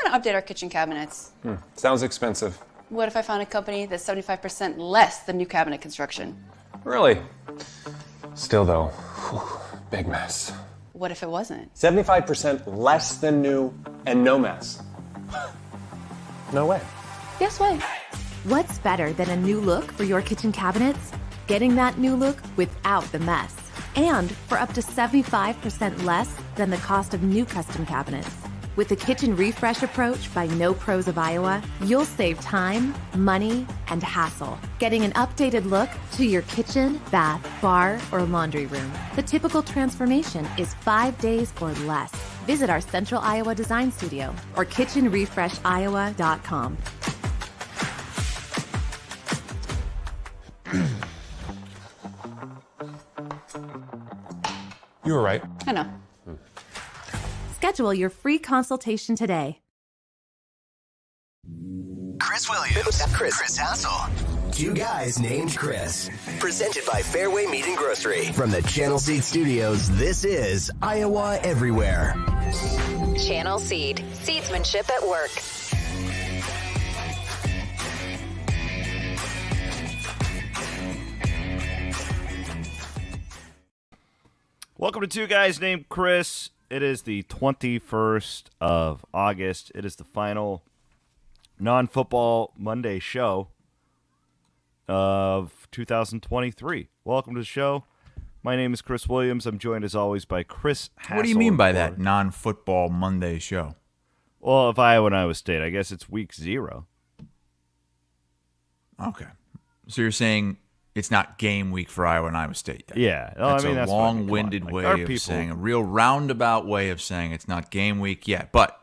want to update our kitchen cabinets. Sounds expensive. What if I found a company that's 75% less than new cabinet construction? Really? Still though, big mess. What if it wasn't? 75% less than new and no mess. No way. Guess what? What's better than a new look for your kitchen cabinets? Getting that new look without the mess. And for up to 75% less than the cost of new custom cabinets. With the Kitchen Refresh approach by No Pros of Iowa, you'll save time, money, and hassle. Getting an updated look to your kitchen, bath, bar, or laundry room. The typical transformation is 5 days or less. Visit our Central Iowa Design Studio or kitchenrefreshiowa.com. You were right. I know. Schedule your free consultation today. Chris Williams, Chris Hassel. Two guys named Chris. Presented by Fareway Meat and Grocery. From the Channel Seed Studios, this is Iowa Everywhere. Channel Seed. Seedsmanship at work. Welcome to Two Guys Named Chris. It is the 21st of August. It is the final non-football Monday show of 2023. Welcome to the show. My name is Chris Williams. I'm joined as always by Chris Hassel. What do you mean by that non-football Monday show? Well, if Iowa State, I guess it's week 0. Okay. So you're saying it's not game week for Iowa and Iowa State then? Yeah. That's I mean, a that's long-winded way of saying, a real roundabout way of saying it's not game week yet. But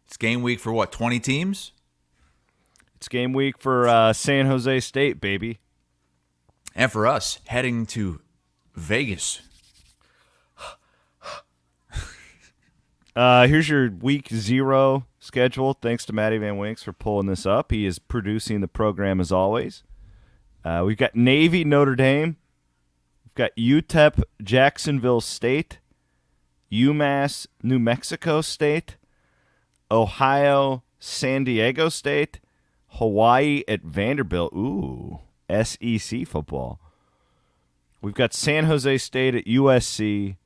it's game week for what, 20 teams? It's game week for San Jose State, baby. And for us, heading to Vegas. Here's your week 0 schedule. Thanks to Matty Van Winks for pulling this up. He is producing the program as always. We've got Navy, Notre Dame. We've got UTEP, Jacksonville State. UMass, New Mexico State. Ohio, San Diego State. Hawaii at Vanderbilt. Ooh, SEC football. We've got San Jose State at USC.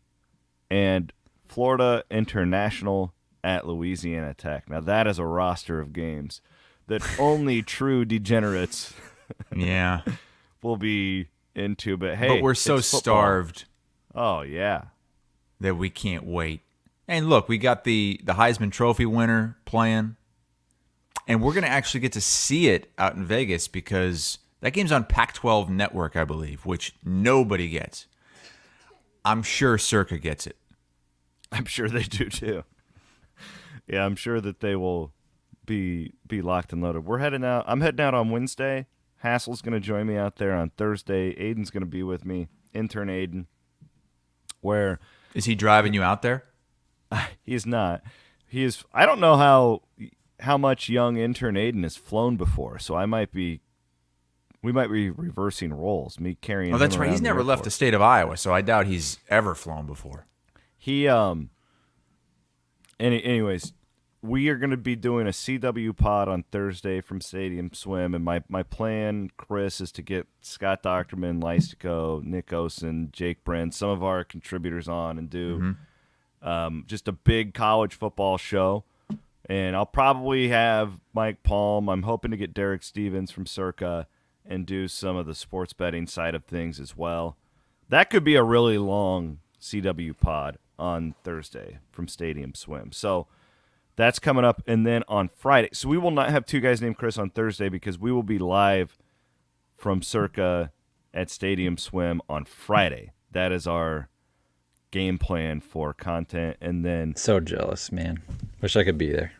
And Florida International at Louisiana Tech. Now, that is a roster of games that only true degenerates Yeah. will be into. But hey, but we're so starved. Oh, yeah. That we can't wait. And look, we got the Heisman Trophy winner playing. And we're going to actually get to see it out in Vegas because that game's on Pac-12 Network, I believe, which nobody gets. I'm sure Circa gets it. I'm sure they do too. Yeah, I'm sure that they will be locked and loaded. We're heading out. I'm heading out on Wednesday. Hassel's going to join me out there on Thursday. Aiden's going to be with me, intern Aiden. Where is he driving you out there? He's not. He is. I don't know how much young intern Aiden has flown before, so we might be reversing roles. Me carrying. Oh, that's him right. He's never left the state of Iowa, so I doubt he's ever flown before. He anyways, we are going to be doing a CW pod on Thursday from Stadium Swim, and my plan, Chris, is to get Scott Docterman, Lystico, Nick Osen, Jake Brent, some of our contributors on and do just a big college football show. And I'll probably have Mike Palm. I'm hoping to get Derek Stevens from Circa and do some of the sports betting side of things as well. That could be a really long CW pod on Thursday from Stadium Swim. So that's coming up. And then on Friday, so we will not have Two Guys Named Chris on Thursday because we will be live from Circa at Stadium Swim on Friday. That is our game plan for content. And then so jealous, man. Wish I could be there.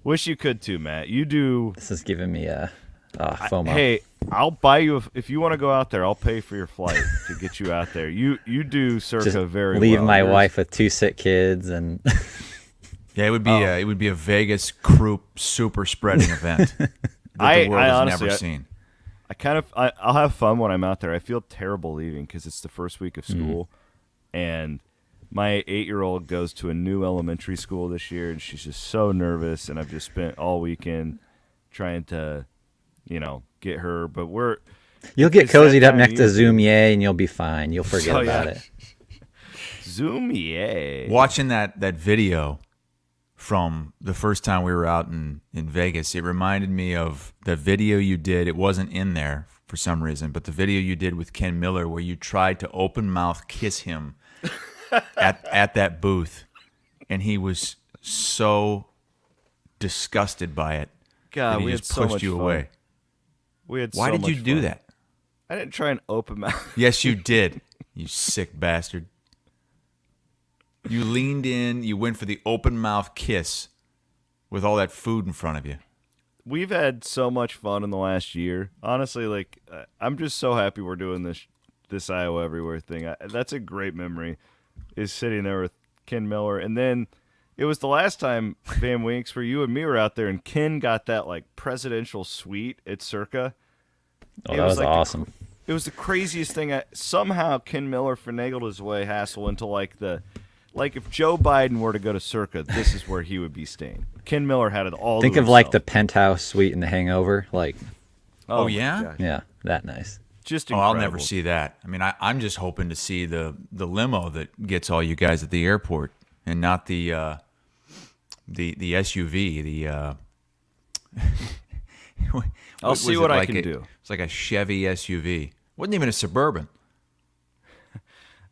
Wish you could too, Matt. You do. This is giving me a FOMO. Hey, I'll buy you if you want to go out there. I'll pay for your flight to get you out there. You do Circa just very leave well. my wife with 2 sick kids and. Yeah, it would be a Vegas croup super spreading event that the world has honestly, never seen. I'll have fun when I'm out there. I feel terrible leaving because it's the first week of school, and My 8-year-old goes to a new elementary school this year, and she's just so nervous. And I've just spent all weekend trying to, get her. But You'll get it's that cozied up time next of to year. Zoomier, and you'll be fine. You'll forget about it. Zoomier. Watching that video from the first time we were out in Vegas, it reminded me of the video you did. It wasn't in there for some reason, but the video you did with Ken Miller where you tried to open mouth kiss him at that booth, and he was so disgusted by it God, that he we just had so pushed much you fun. away. Why did you do that? I didn't try and open mouth. Yes, you did. You sick bastard. You leaned in. You went for the open mouth kiss with all that food in front of you. We've had so much fun in the last year. Honestly, I'm just so happy we're doing this Iowa Everywhere thing. That's a great memory, is sitting there with Ken Miller. And then it was the last time, Van Winks, where you and me were out there, and Ken got that presidential suite at Circa. Oh, that was awesome. It was the craziest thing. Somehow Ken Miller finagled his way, Hassel, into if Joe Biden were to go to Circa, this is where he would be staying. Ken Miller had it all. Think to of himself. the penthouse suite in The Hangover. Oh yeah? gosh. Yeah, that nice. Just Oh, incredible. I'll never see that. I mean, I'm just hoping to see the limo that gets all you guys at the airport, and not the SUV. I'll see what I can do. do. It's like a Chevy SUV. Wasn't even a Suburban.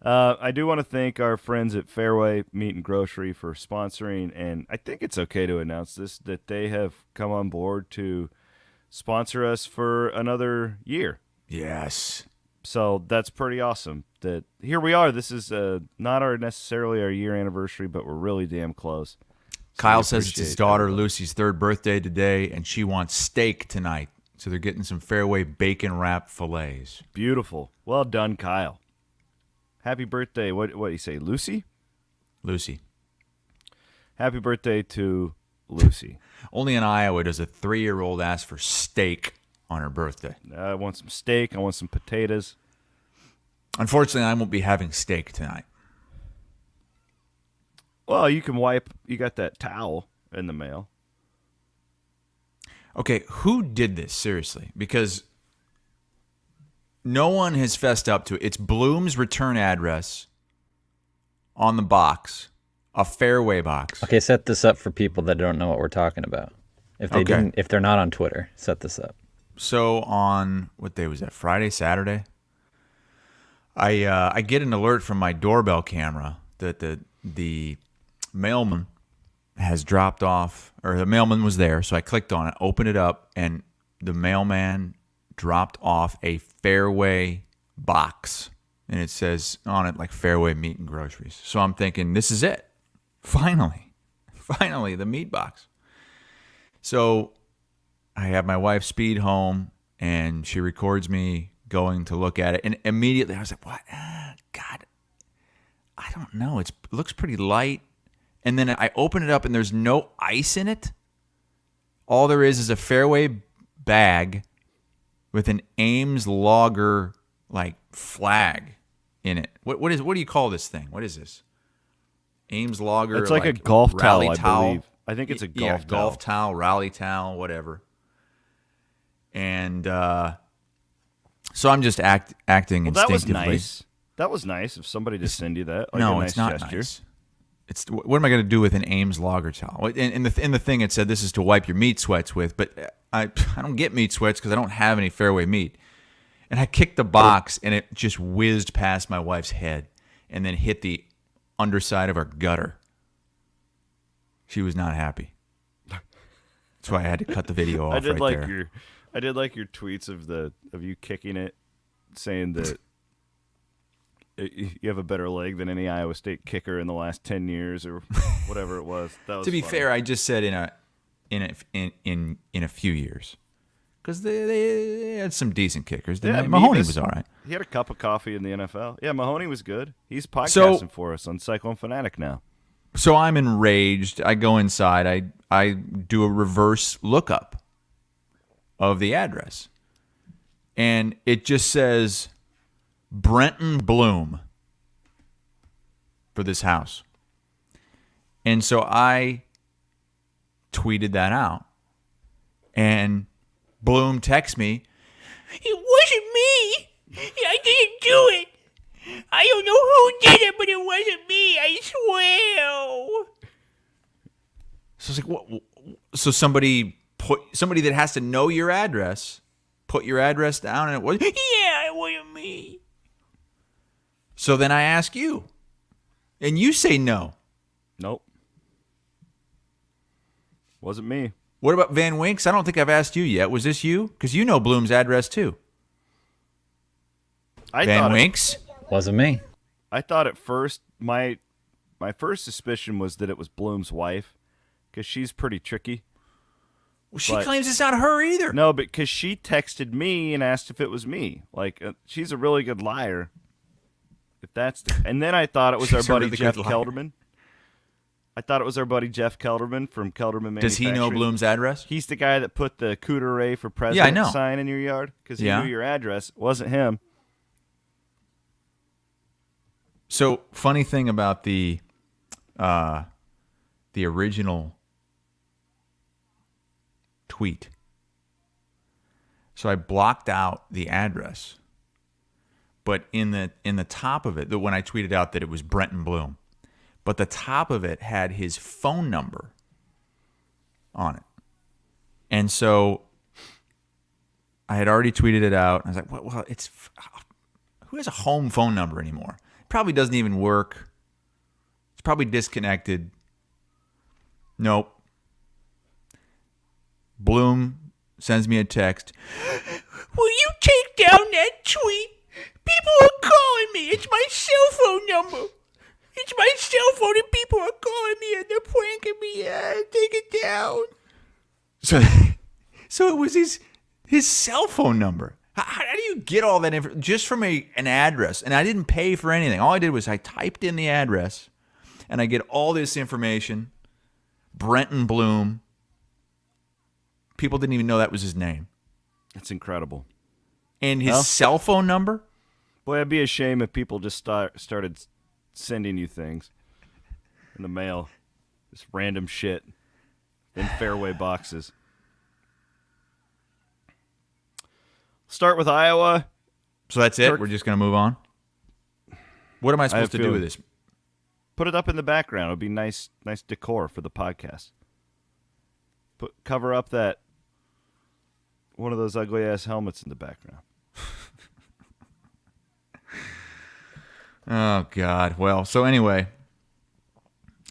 I do want to thank our friends at Fareway Meat and Grocery for sponsoring, and I think it's okay to announce this, that they have come on board to sponsor us for another year. Yes. So that's pretty awesome. That here we are. This is not necessarily our year anniversary, but we're really damn close. So Kyle we says it's his appreciate daughter everybody. Lucy's 3rd birthday today, and she wants steak tonight. So they're getting some Fairway bacon wrap fillets. Beautiful. Well done, Kyle. Happy birthday. What do you say, Lucy? Lucy. Happy birthday to Lucy. Only in Iowa does a 3-year-old ask for steak on her birthday. I want some steak. I want some potatoes. Unfortunately, I won't be having steak tonight. Well, you can wipe. You got that towel in the mail. Okay, who did this, seriously? Because no one has fessed up to it. It's Bloom's return address on the box, a Fairway box. Okay, set this up for people that don't know what we're talking about. If they Okay. didn't, if they're not on Twitter, set this up. So on, what day was that, Friday, Saturday? I get an alert from my doorbell camera that the mailman has dropped off, or the mailman was there, so I clicked on it, opened it up, and the mailman dropped off a Fairway box, and it says on it Fairway Meat and Groceries. So I'm thinking, this is it. Finally, the meat box. So I have my wife speed home, and she records me going to look at it, and immediately I was like, what? God, I don't know. It looks pretty light. And then I open it up, and there's no ice in it. All there is a Fairway bag with an Ames Lager flag in it. What do you call this thing? What is this? Ames Lager. It's like a golf rally towel, I believe. I think it's a golf towel. golf towel, rally towel, whatever. And so I'm just acting Well, that was instinctively. nice. That was nice if somebody to send you that. No, a nice it's not gesture. nice. It's what am I going to do with an Ames Lager towel? In the thing it said this is to wipe your meat sweats with, but I don't get meat sweats because I don't have any Fairway meat. And I kicked the box, and it just whizzed past my wife's head and then hit the underside of her gutter. She was not happy. That's why I had to cut the video off I did right there. I did like your tweets of you kicking it, saying that you have a better leg than any Iowa State kicker in the last 10 years or whatever it was. That was To be funny. fair, I just said in a few years, because they had some decent kickers. Yeah, Mahoney Mevis, was all right. He had a cup of coffee in the NFL. Yeah, Mahoney was good. He's podcasting for us on Cyclone Fanatic now. So I'm enraged. I go inside. I do a reverse lookup of the address, and it just says Brenton Bloom. for this house. And so I tweeted that out. And Bloom texts me, "It wasn't me. I didn't do it. I don't know who did it, but it wasn't me. I swear." So it's like, what? So somebody that has to know your address, put your address down, and it was, yeah, it wasn't me. So then I ask you, and you say no. Nope. Wasn't me. What about Van Winks? I don't think I've asked you yet. Was this you? Because you know Bloom's address too. Van Winks? Wasn't me. I thought at first, my first suspicion was that it was Bloom's wife, because she's pretty tricky. Well, she claims it's not her either. No, because she texted me and asked if it was me. Like, she's a really good liar. If that's and then I thought it was our buddy Jeff Kelderman. I thought it was our buddy Jeff Kelderman from Kelderman Manufacturing. Does he know Bloom's address? He's the guy that put the Cooter for President know. sign in your yard because he knew your address. It wasn't him. So, funny thing about the original tweet. So I blocked out the address, but in the top of it, when I tweeted out that it was Brenton Bloom, but the top of it had his phone number on it, and so I had already tweeted it out. I was like, well, who has a home phone number anymore? It probably doesn't even work. It's probably disconnected. Nope. Bloom sends me a text. Will you take down that tweet? People are calling me. It's my cell phone number. It's my cell phone and people are calling me and they're pranking me. Take it down. So it was his cell phone number. How do you get all that information just from an address? And I didn't pay for anything. All I did was I typed in the address and I get all this information. Brenton Bloom. People didn't even know that was his name. That's incredible. And his cell phone number? Boy, it'd be a shame if people just started sending you things in the mail. Just random shit in Fareway boxes. Start with Iowa. So that's it? We're just going to move on? What am I supposed to do with this? Put it up in the background. It would be nice decor for the podcast. Cover up that one of those ugly ass helmets in the background. Oh God. Well, so anyway,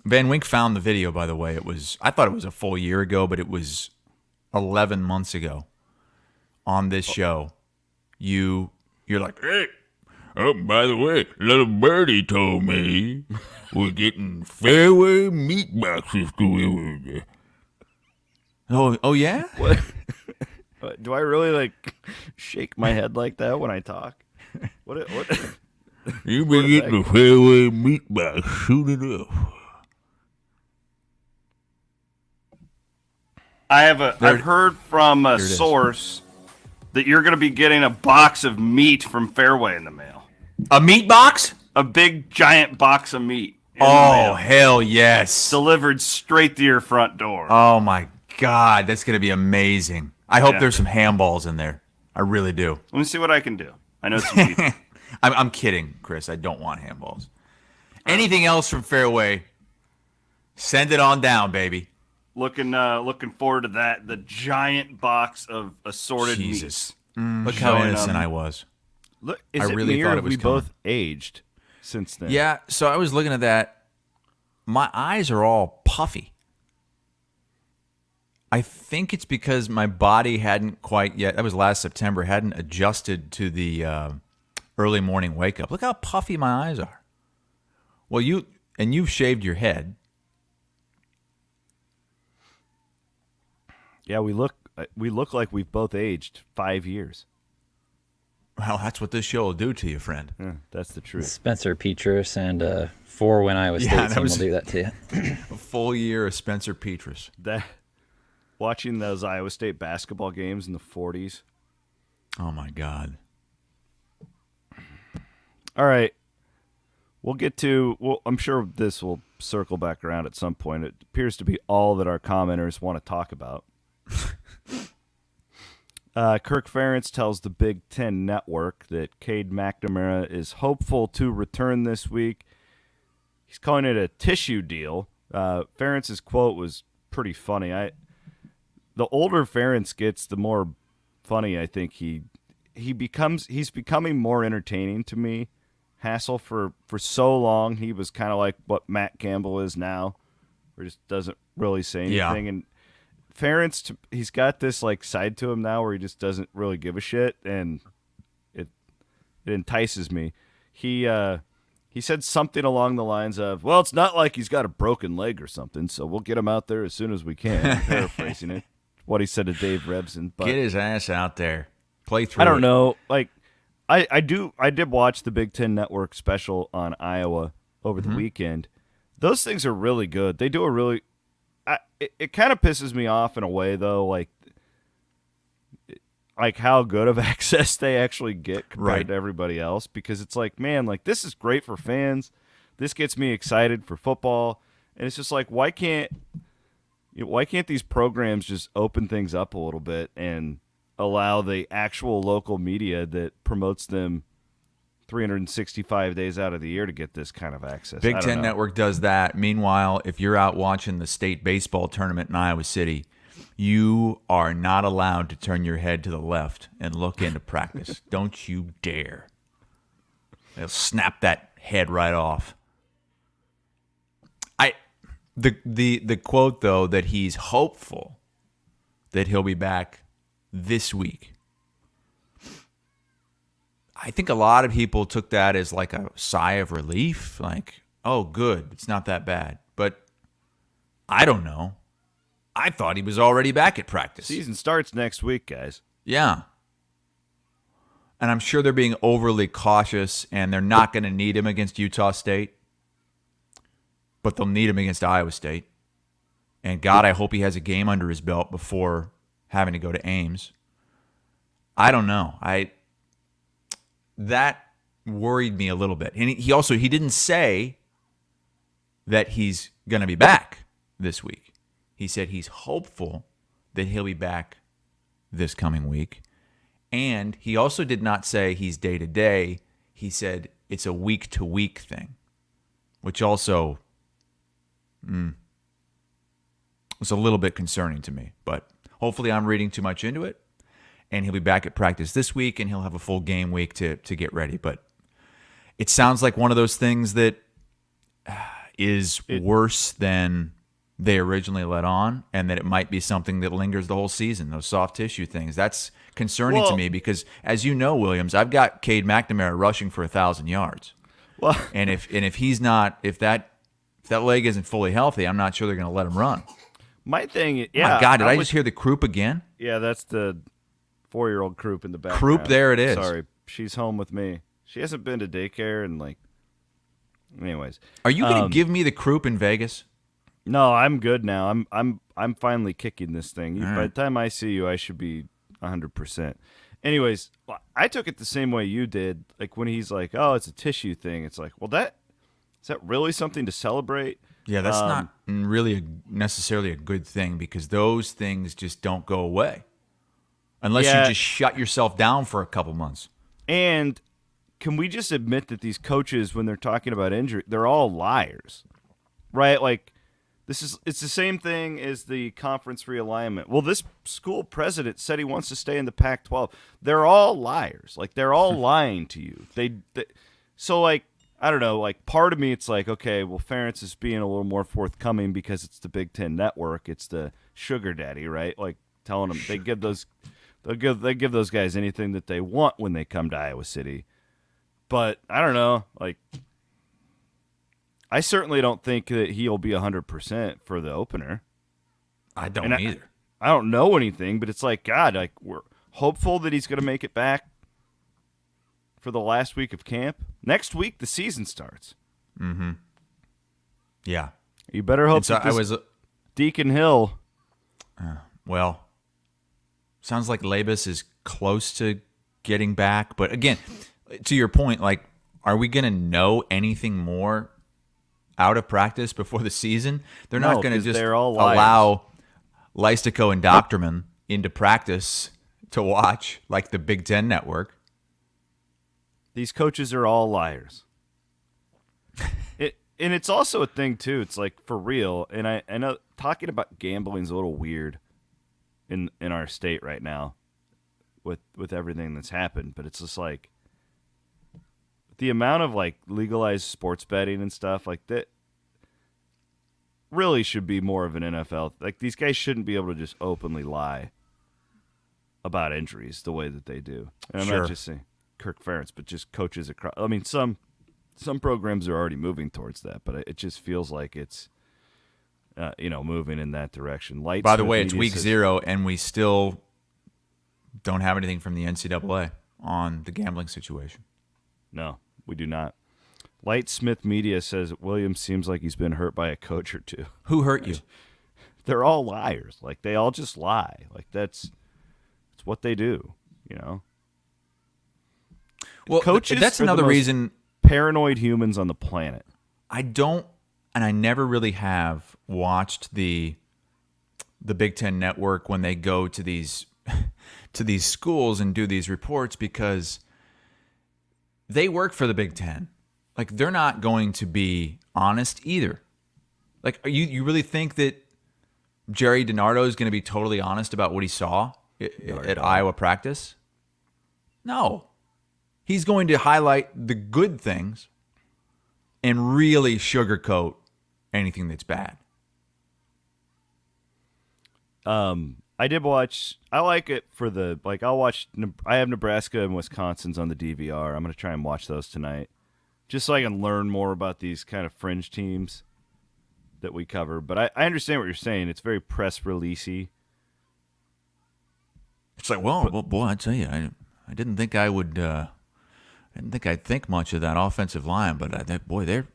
Van Wink found the video, by the way. I thought it was a full year ago, but it was 11 months ago on this show. You're like, hey, oh, by the way, little birdie told me we're getting Fareway meat boxes delivered. Oh yeah? What? Do I really shake my head like that when I talk? What? You've been getting the Fareway meat box soon enough. I've heard from a source that you're going to be getting a box of meat from Fareway in the mail. A meat box? A big giant box of meat. Oh, hell yes. Delivered straight to your front door. Oh my God, that's going to be amazing. I hope there's some handballs in there. I really do. Let me see what I can do. I know some people. I'm kidding, Chris. I don't want handballs. Anything else from Fareway, send it on down, baby. Looking forward to that. The giant box of assorted Jesus. meats. Look how innocent I was. Look, I really thought it was we both aged since then. Yeah, so I was looking at that. My eyes are all puffy. I think it's because my body hadn't quite yet, that was last September, hadn't adjusted to the early morning wake up. Look how puffy my eyes are. Well, you've shaved your head. Yeah, we look like we've both aged 5 years. Well, that's what this show will do to you, friend. Yeah, that's the truth. Spencer Petras and 4 when Iowa State team will do that to you. A full year of Spencer Petras. Watching those Iowa State basketball games in the 40s. Oh, my God. All right. We'll get to. Well, I'm sure this will circle back around at some point. It appears to be all that our commenters want to talk about. Kirk Ferentz tells the Big Ten Network that Cade McNamara is hopeful to return this week. He's calling it a tissue deal. Ferentz's quote was pretty funny. The older Ferentz gets, the more funny I think he's becoming more entertaining to me. Hassel for so long, he was kind of like what Matt Campbell is now, where just doesn't really say anything. Yeah. And Ferentz, he's got this like side to him now where he just doesn't really give a shit, and it entices me. He said something along the lines of, "Well, it's not like he's got a broken leg or something, so we'll get him out there as soon as we can." I'm paraphrasing it. What he said to Dave Rebson. But get his ass out there, play through. I don't know. Like, I did watch the Big Ten Network special on Iowa over the weekend. Those things are really good. They do a really. It kind of pisses me off in a way though, like how good of access they actually get compared to everybody else. Because it's like, man, like this is great for fans. This gets me excited for football, and it's just like, why can't these programs just open things up a little bit and allow the actual local media that promotes them 365 days out of the year to get this kind of access? Big Ten Network does that. Meanwhile, if you're out watching the state baseball tournament in Iowa City, you are not allowed to turn your head to the left and look into practice. Don't you dare. They'll snap that head right off. The quote, though, that he's hopeful that he'll be back this week. I think a lot of people took that as like a sigh of relief. Like, oh, good, it's not that bad. But I don't know. I thought he was already back at practice. Season starts next week, guys. Yeah. And I'm sure they're being overly cautious, and they're not going to need him against Utah State. But they'll need him against Iowa State. And God, I hope he has a game under his belt before having to go to Ames. I don't know. That worried me a little bit. And he didn't say that he's going to be back this week. He said he's hopeful that he'll be back this coming week. And he also did not say he's day-to-day. He said it's a week-to-week thing, which also was a little bit concerning to me. But hopefully I'm reading too much into it. And he'll be back at practice this week, and he'll have a full game week to get ready. But it sounds like one of those things that is worse than they originally let on, and that it might be something that lingers the whole season, those soft tissue things. That's concerning to me because, as you know, Williams, I've got Cade McNamara rushing for 1,000 yards. Well, and if that leg isn't fully healthy, I'm not sure they're going to let him run. My thing, my God, did I just hear the croup again? Yeah, that's the 4-year-old Croup in the background. Croup, there it is. Sorry, she's home with me. She hasn't been to daycare and anyways. Are you going to give me the Croup in Vegas? No, I'm good now. I'm finally kicking this thing. By the time I see you, I should be 100%. Anyways, I took it the same way you did. Like when he's like, "Oh, it's a tissue thing." It's like, well, is that really something to celebrate? Yeah, that's not really necessarily a good thing because those things just don't go away. Unless you just shut yourself down for a couple months. And can we just admit that these coaches, when they're talking about injury, they're all liars, right? Like, it's the same thing as the conference realignment. Well, this school president said he wants to stay in the Pac-12. They're all liars. Like, they're all lying to you. So, like, I don't know. Like, part of me, it's like, okay, well, Ferentz is being a little more forthcoming because it's the Big Ten Network. It's the sugar daddy, right? Like, telling them they give those guys anything that they want when they come to Iowa City. But I don't know. Like, I certainly don't think that he'll be 100% for the opener. I don't either. I don't know anything, but it's like, God, like we're hopeful that he's going to make it back for the last week of camp. Next week, the season starts. Mm-hmm. Yeah. You better hope that Deacon Hill. Well, sounds like Labus is close to getting back. But again, to your point, like, Are we going to know anything more out of practice before the season? They're not going to just allow Lystico and Doctorman into practice to watch like the Big Ten Network. These coaches are all liars. And it's also a thing, too. It's like, for real. And I know talking about gambling is a little weird in our state right now with everything that's happened. But it's just like the amount of like legalized sports betting and stuff like that really should be more of an NFL. Like, these guys shouldn't be able to just openly lie about injuries the way that they do. And I'm not just saying Kirk Ferentz, but just coaches across. I mean, some programs are already moving towards that, but it just feels like it's, moving in that direction. By the way, it's week 0, and we still don't have anything from the NCAA on the gambling situation. No, we do not. Lightsmith Media says Williams seems like he's been hurt by a coach or two. Who hurt you? They're all liars. Like, they all just lie. Like, that's what they do, Well, coaches that's are another the most reason paranoid humans on the planet. I don't, and I never really have watched the Big Ten Network when they go to these schools and do these reports, because they work for the Big Ten. Like, they're not going to be honest either. Like, you really think that Jerry DiNardo is going to be totally honest about what he saw at Iowa practice? No. He's going to highlight the good things and really sugarcoat anything that's bad. I did watch. I like it for the I'll watch. I have Nebraska and Wisconsin's on the DVR. I'm going to try and watch those tonight, just so I can learn more about these kind of fringe teams that we cover. But I understand what you're saying. It's very press releasey. It's like, well, boy, I tell you, I didn't think I would. I didn't think I'd think much of that offensive line, but they're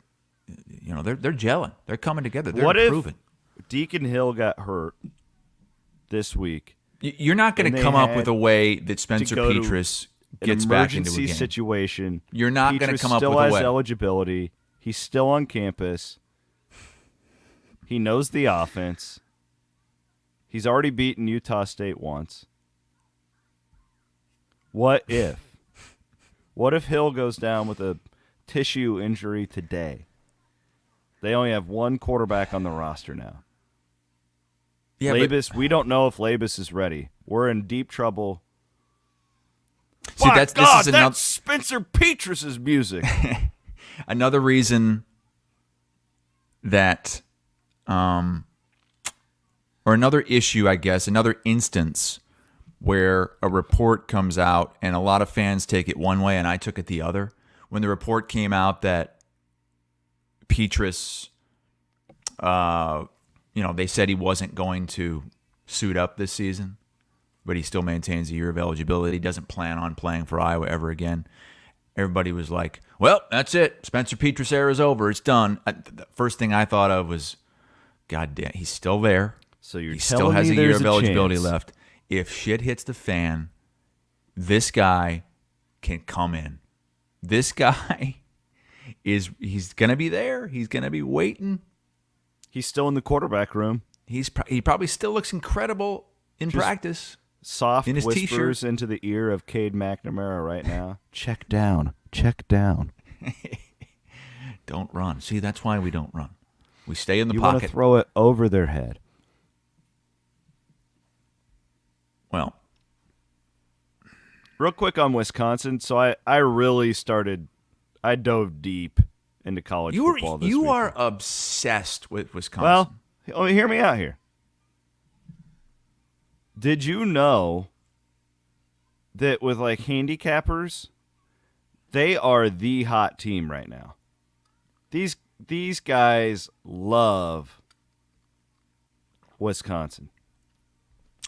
gelling. They're coming together. They're improving. If Deacon Hill got hurt this week? You're not going to come up with a way that Spencer Petras gets back into a game. Situation. You're not going to come up with a way. Still has eligibility. He's still on campus. He knows the offense. He's already beaten Utah State once. What if? What if Hill goes down with a tissue injury today? They only have one quarterback on the roster now. Yeah, Labus, we don't know if Labus is ready. We're in deep trouble. See, that's Spencer Petras' music. Another reason that, or another issue, I guess, another instance where a report comes out and a lot of fans take it one way and I took it the other. When the report came out that Petras, they said he wasn't going to suit up this season, but he still maintains a year of eligibility. He doesn't plan on playing for Iowa ever again. Everybody was like, well, that's it. Spencer Petras' era is over. It's done. The first thing I thought of was, God damn, he's still there. So he still has a year of eligibility left. If shit hits the fan, this guy can come in. This guy he's going to be there. He's going to be waiting. He's still in the quarterback room. He probably still looks incredible in practice. Soft in his whispers t-shirt. Into the ear of Cade McNamara right now. Check down. Check down. Don't run. See, that's why we don't run. We stay in the pocket. pocket. You want to throw it over their head. Well, real quick on Wisconsin. So I really I dove deep into college football this week. You are obsessed with Wisconsin. Well, hear me out here. Did you know that with like handicappers, they are the hot team right now? These guys love Wisconsin.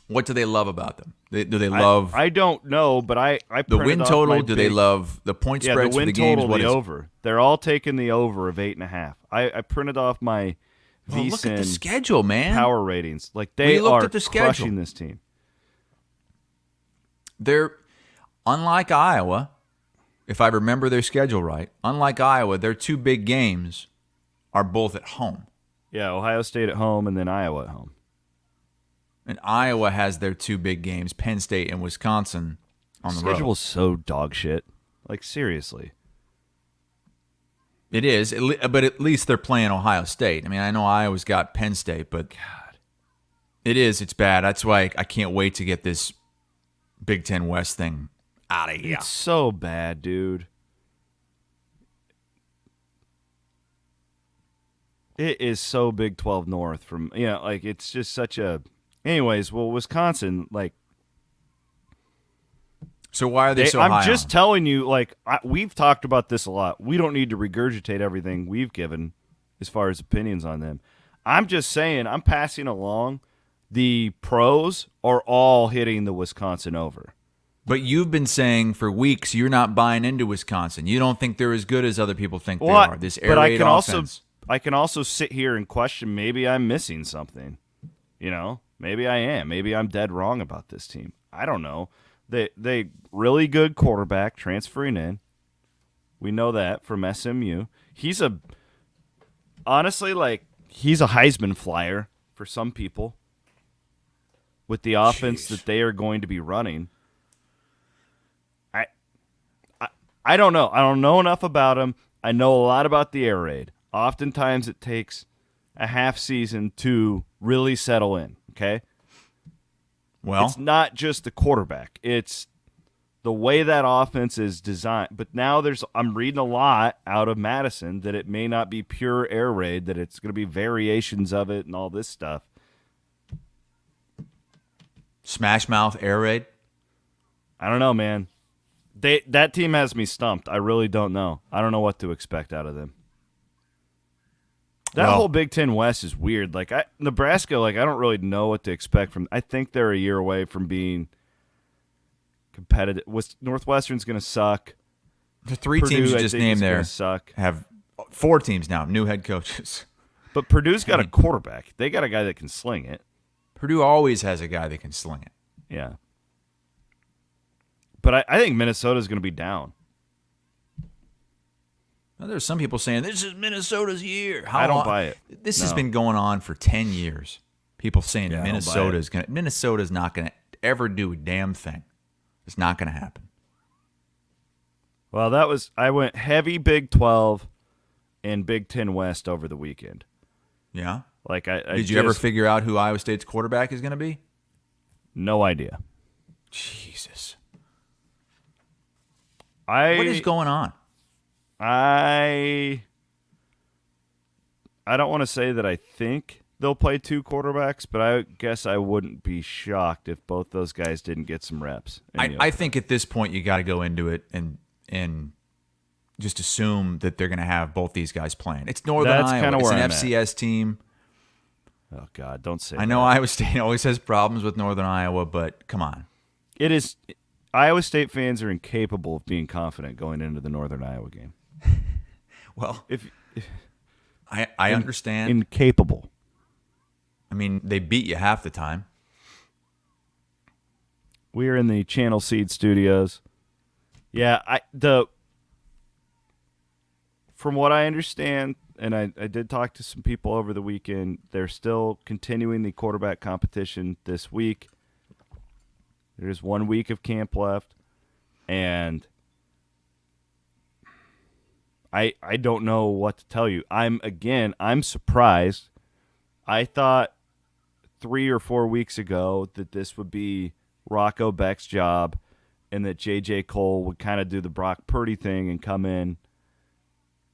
What do they love about them? Do they love? I don't know, but I the win total. Do they love the point spreads the for win the games? Total, the over. They're all taking the over of 8.5. I printed off my VSiN look at the schedule, man. Power ratings. Like they are crushing this team. They're unlike Iowa. if I remember their schedule right, unlike Iowa, their 2 big games are both at home. Yeah, Ohio State at home and then Iowa at home. And Iowa has their 2 big games, Penn State and Wisconsin, on the road. Schedule's so dog shit. Like, seriously. It is, but at least they're playing Ohio State. I mean, I know Iowa's got Penn State, but God, it's bad. That's why I can't wait to get this Big Ten West thing out of here. It's so bad, dude. It is so Big 12 North from, like, it's just such a... Anyways, well, Wisconsin, like... So why are they so high I'm just on? telling you, like, we've talked about this a lot. We don't need to regurgitate everything we've given as far as opinions on them. I'm just saying, I'm passing along the pros are all hitting the Wisconsin over. But you've been saying for weeks you're not buying into Wisconsin. You don't think they're as good as other people think they are. This air raid offense. I can also sit here and question maybe I'm missing something. Maybe I am. Maybe I'm dead wrong about this team. I don't know. They really good quarterback transferring in. We know that from SMU. He's honestly, he's a Heisman flyer for some people with the offense that they are going to be running. I don't know. I don't know enough about him. I know a lot about the air raid. Oftentimes it takes a half season to really settle in, okay? Well, it's not just the quarterback. It's the way that offense is designed. But now I'm reading a lot out of Madison that it may not be pure air raid, that it's going to be variations of it and all this stuff. Smash mouth air raid? I don't know, man. That team has me stumped. I really don't know. I don't know what to expect out of them. That whole Big Ten West is weird. Nebraska, I don't really know what to expect from. I think they're a year away from being competitive. Northwestern's going to suck. The 3 Purdue, teams you just named there suck. Have 4 teams now, new head coaches. But Purdue's got a quarterback. They got a guy that can sling it. Purdue always has a guy that can sling it. Yeah. But I think Minnesota's going to be down. Now, there's some people saying, this is Minnesota's year. I don't buy it. This has been going on for 10 years. People saying Minnesota's not going to ever do a damn thing. It's not going to happen. Well, I went heavy Big 12 and Big 10 West over the weekend. Yeah? Did you ever figure out who Iowa State's quarterback is going to be? No idea. Jesus. What is going on? I don't want to say that I think they'll play 2 quarterbacks, but I guess I wouldn't be shocked if both those guys didn't get some reps. I think at this point you got to go into it and just assume that they're going to have both these guys playing. It's Northern Iowa. It's an FCS team. Oh, God, don't say that. I know Iowa State always has problems with Northern Iowa, but come on. It is. Iowa State fans are incapable of being confident going into the Northern Iowa game. Well, if I understand. Incapable. I mean, they beat you half the time. We are in the Channel Seed studios. Yeah, from what I understand, and I did talk to some people over the weekend, they're still continuing the quarterback competition this week. There's 1 week of camp left, and I don't know what to tell you. I'm surprised. I thought 3 or 4 weeks ago that this would be Rocco Beck's job and that J.J. Cole would kind of do the Brock Purdy thing and come in,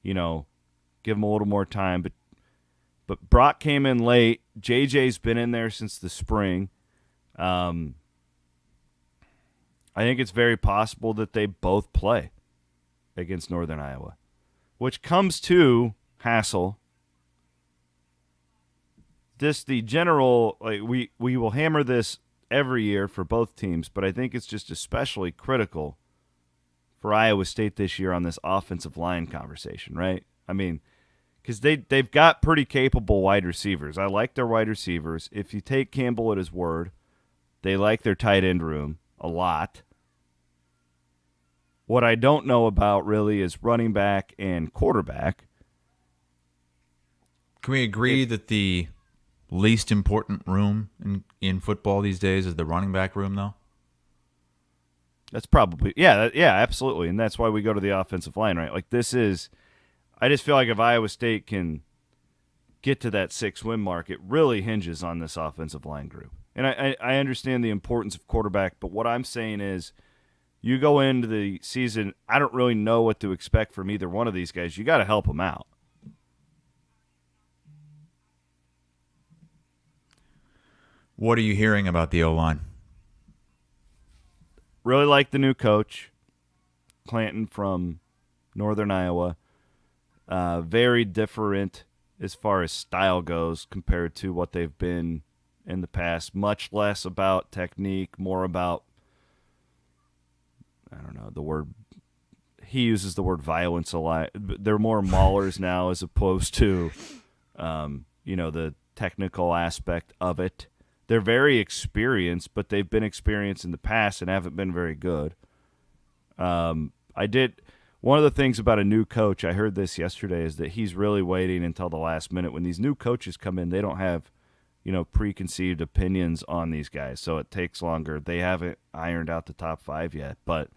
give him a little more time. But Brock came in late. J.J.'s been in there since the spring. I think it's very possible that they both play against Northern Iowa, which comes to Hassel. The general, we will hammer this every year for both teams, but I think it's just especially critical for Iowa State this year on this offensive line conversation, right? I mean, because they've got pretty capable wide receivers. I like their wide receivers. If you take Campbell at his word, they like their tight end room a lot. What I don't know about really is running back and quarterback. Can we agree that the least important room in football these days is the running back room, though? That's probably yeah, absolutely, and that's why we go to the offensive line, right? Like I just feel like if Iowa State can get to that 6-win mark, it really hinges on this offensive line group. And I understand the importance of quarterback, but what I'm saying is, you go into the season, I don't really know what to expect from either one of these guys. You got to help them out. What are you hearing about the O-line? Really like the new coach, Clanton from Northern Iowa. Very different as far as style goes compared to what they've been in the past. Much less about technique, more about, I don't know, the word, he uses the word violence a lot. They're more maulers now as opposed to, the technical aspect of it. They're very experienced, but they've been experienced in the past and haven't been very good. One of the things about a new coach, I heard this yesterday, is that he's really waiting until the last minute. When these new coaches come in, they don't have, preconceived opinions on these guys, so it takes longer. They haven't ironed out the top 5 yet, but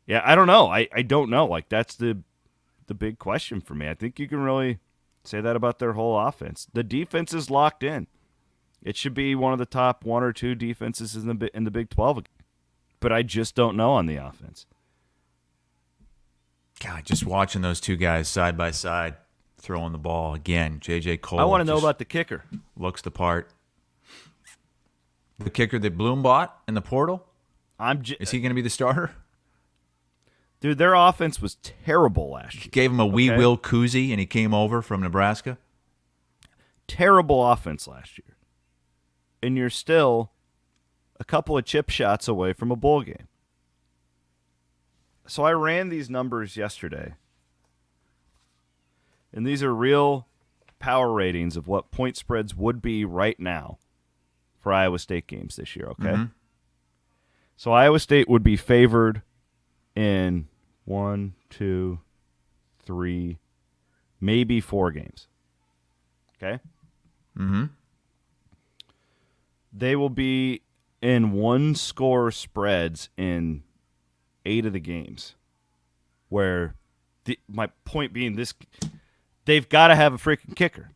yeah, I don't know. I don't know. Like, that's the big question for me. I think you can really say that about their whole offense. The defense is locked in. It should be one of the top 1 or 2 defenses in the Big 12, but I just don't know on the offense. God, just watching those two guys side by side throwing the ball again. J.J. Cole. I want to know about the kicker. Looks the part. The kicker that Bloom bought in the portal? Is he going to be the starter? Dude, their offense was terrible last year. Gave him a wee Will Kuzi, and he came over from Nebraska. Terrible offense last year. And you're still a couple of chip shots away from a bowl game. So I ran these numbers yesterday. And these are real power ratings of what point spreads would be right now for Iowa State games this year, okay? Mm-hmm. So Iowa State would be favored in 1, 2, 3, maybe 4 games. Okay? Mm-hmm. They will be in 1-score spreads in 8 of the games. Where my point being this, they've got to have a freaking kicker.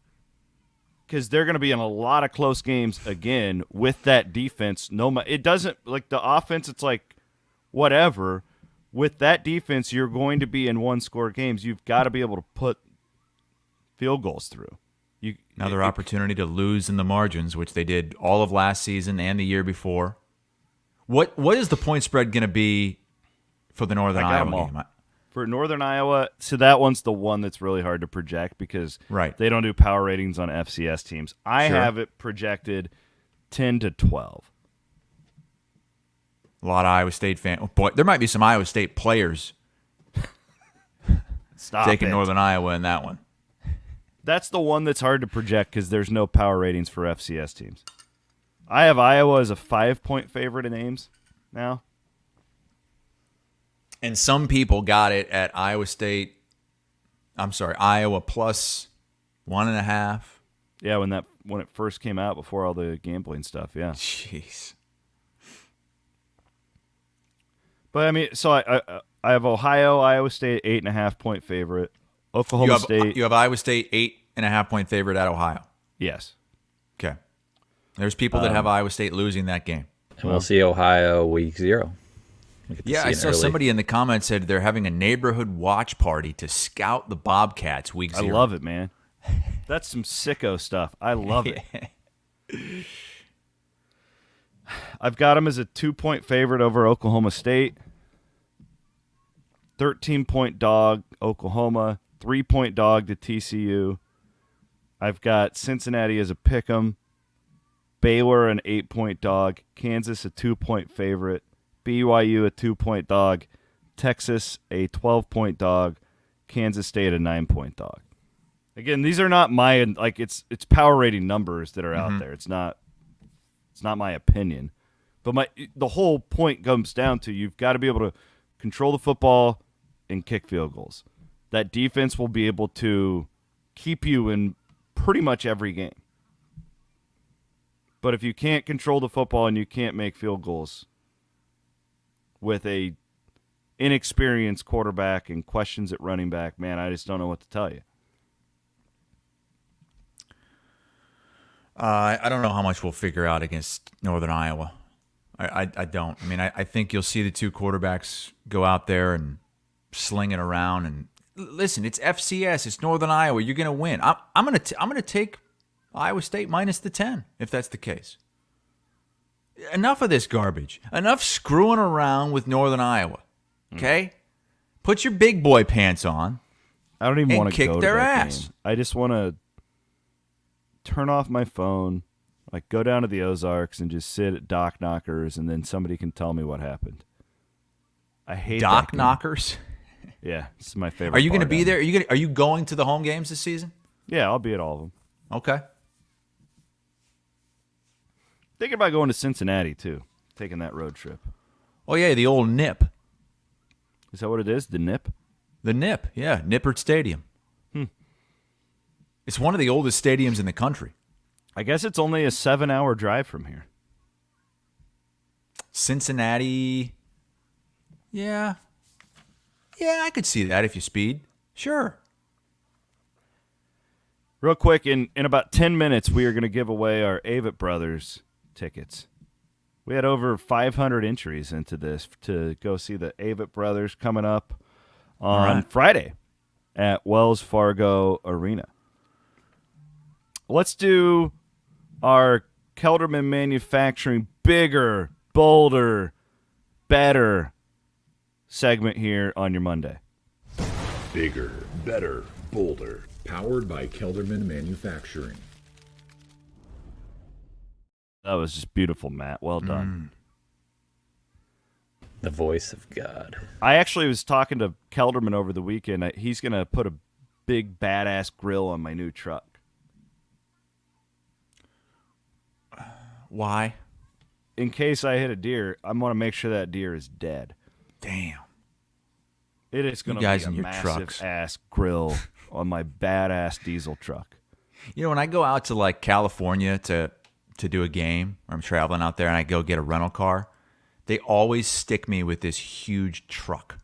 Because they're going to be in a lot of close games again with that defense. It doesn't, like the offense, it's like whatever. With that defense, you're going to be in 1-score games. You've got to be able to put field goals through. Another opportunity to lose in the margins, which they did all of last season and the year before. What is the point spread going to be for the Northern Iowa game? For Northern Iowa, so that one's the one that's really hard to project because they don't do power ratings on FCS teams. I have it projected 10-12. A lot of Iowa State fans. Oh boy, there might be some Iowa State players taking Northern Iowa in that one. That's the one that's hard to project because there's no power ratings for FCS teams. I have Iowa as a 5-point favorite in Ames now. And some people got it at Iowa plus 1.5. Yeah, when it first came out before all the gambling stuff, yeah. Jeez. But I mean, so I have Ohio, Iowa State 8.5-point favorite. Oklahoma State. You have Iowa State 8.5-point favorite at Ohio. Yes. Okay. There's people that have Iowa State losing that game. And we'll see Ohio week 0. Yeah, I saw somebody in the comments said they're having a neighborhood watch party to scout the Bobcats week 0. I love it, man. That's some sicko stuff. I love it. I've got them as a 2-point favorite over Oklahoma State. 13-point dog, Oklahoma. 3-point dog to TCU. I've got Cincinnati as a pick'em. Baylor an 8-point dog. Kansas a 2-point favorite. BYU a 2-point dog. Texas a 12-point dog. Kansas State a 9-point dog. Again, these are not my it's power rating numbers that are out there. It's not my opinion. But the whole point comes down to you've got to be able to control the football and kick field goals. That defense will be able to keep you in pretty much every game. But if you can't control the football and you can't make field goals with a inexperienced quarterback and questions at running back, man, I just don't know what to tell you. I don't know how much we'll figure out against Northern Iowa. I don't. I mean, I think you'll see the two quarterbacks go out there and sling it around. And listen, it's FCS. It's Northern Iowa. You're going to win. I'm going to take Iowa State minus the 10 if that's the case. Enough of this garbage. Enough screwing around with Northern Iowa. Okay, put your big boy pants on. I don't even want to kick go to their that ass. game. I just want to turn off my phone, like go down to the Ozarks and just sit at Dock Knockers, and then somebody can tell me what happened. I hate Dock that game. Knockers. Yeah, this is my favorite. Are you going to part be of there? it. Are you going to the home games this season? Yeah, I'll be at all of them. Okay. Thinking about going to Cincinnati too, taking that road trip. Oh yeah, the old Nip. Is that what it is? The Nip? The Nip, yeah, Nippert Stadium. It's one of the oldest stadiums in the country. I guess it's only a 7-hour drive from here. Cincinnati, yeah, I could see that if you speed. Sure. Real quick, in about 10 minutes, we are going to give away our Avett Brothers tickets. We had over 500 entries into this to go see the Avett Brothers coming up on Friday at Wells Fargo Arena. Let's do our Kelderman Manufacturing bigger, bolder, better segment here on your Monday. Bigger, better, bolder. Powered by Kelderman Manufacturing. That was just beautiful, Matt. Well done. The voice of God. I actually was talking to Kelderman over the weekend. He's going to put a big, badass grill on my new truck. Why? In case I hit a deer, I want to make sure that deer is dead. Damn. It is going to guys be a and your massive trucks. ass grill on my badass diesel truck. You know, when I go out to like California to do a game, or I'm traveling out there and I go get a rental car, they always stick me with this huge truck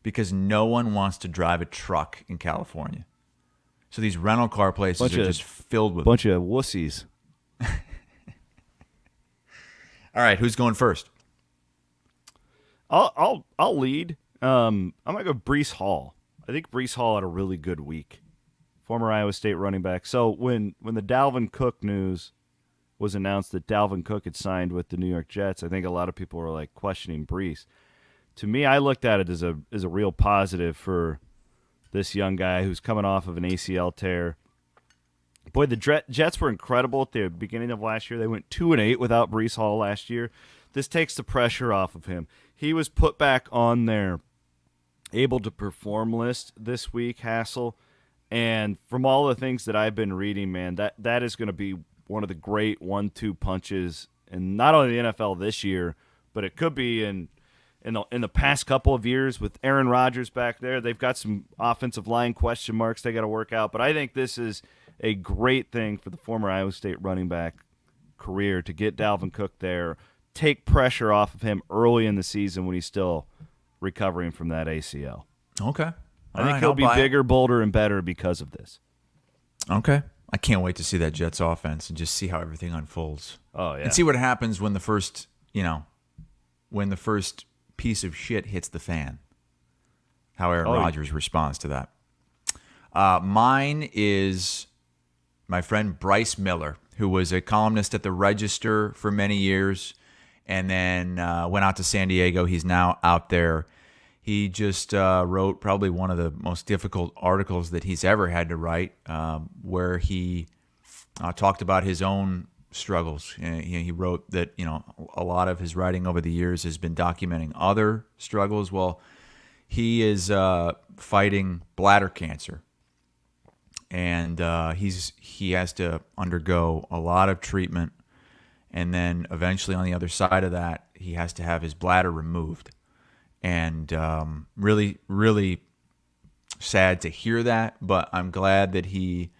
because no one wants to drive a truck in California. So these rental car places are just filled with bunch of wussies. All right, who's going first? I'll lead. I'm gonna go Breece Hall. I think Breece Hall had a really good week. Former Iowa State running back. So when the Dalvin Cook news was announced that Dalvin Cook had signed with the New York Jets, I think a lot of people were like questioning Breece. To me, I looked at it as a real positive for this young guy who's coming off of an ACL tear. Boy, the Jets were incredible at the beginning of last year. They went 2-8 without Breece Hall last year. This takes the pressure off of him. He was put back on their able to perform list this week, Hassel. And from all the things that I've been reading, man, that is going to be one of the great 1-2 punches, and not only the NFL this year, but it could be in the past couple of years with Aaron Rodgers back there. They've got some offensive line question marks they got to work out, but I think this is a great thing for the former Iowa State running back career to get Dalvin Cook there, take pressure off of him early in the season when he's still recovering from that ACL. Okay. I think he'll be bigger, bolder, and better because of this. Okay. I can't wait to see that Jets offense and just see how everything unfolds. Oh, yeah. And see what happens when the first piece of shit hits the fan. How Aaron Rodgers responds to that. Mine is my friend Bryce Miller, who was a columnist at the Register for many years and then went out to San Diego. He's now out there. He just wrote probably one of the most difficult articles that he's ever had to write, where he talked about his own struggles. He wrote that a lot of his writing over the years has been documenting other struggles. Well, he is fighting bladder cancer, and he has to undergo a lot of treatment, and then eventually on the other side of that, he has to have his bladder removed. and really, really sad to hear that. But I'm glad that he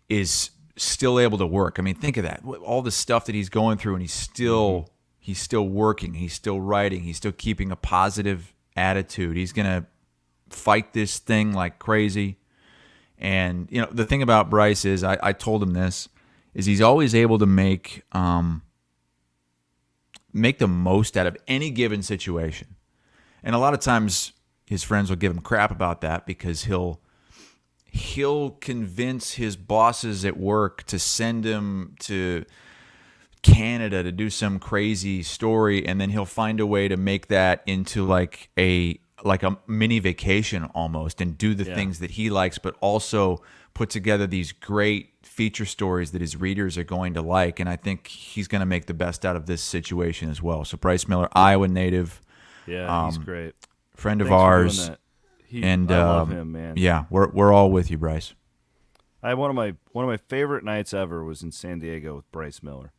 is still able to work. I mean, think of that. All the stuff that he's going through, and he's still working. He's still writing. He's still keeping a positive attitude. He's going to fight this thing like crazy. And, you know, the thing about Bryce is, I told him this, is he's always able to make the most out of any given situation. And a lot of times his friends will give him crap about that because he'll convince his bosses at work to send him to Canada to do some crazy story, and then he'll find a way to make that into like a mini vacation almost, and do the things that he likes, but also put together these great feature stories that his readers are going to like. And I think he's going to make the best out of this situation as well. So Bryce Miller, Iowa native. Yeah, he's great. Friend of Thanks ours. I love him, man. Yeah, we're all with you, Bryce. I had one of my favorite nights ever was in San Diego with Bryce Miller.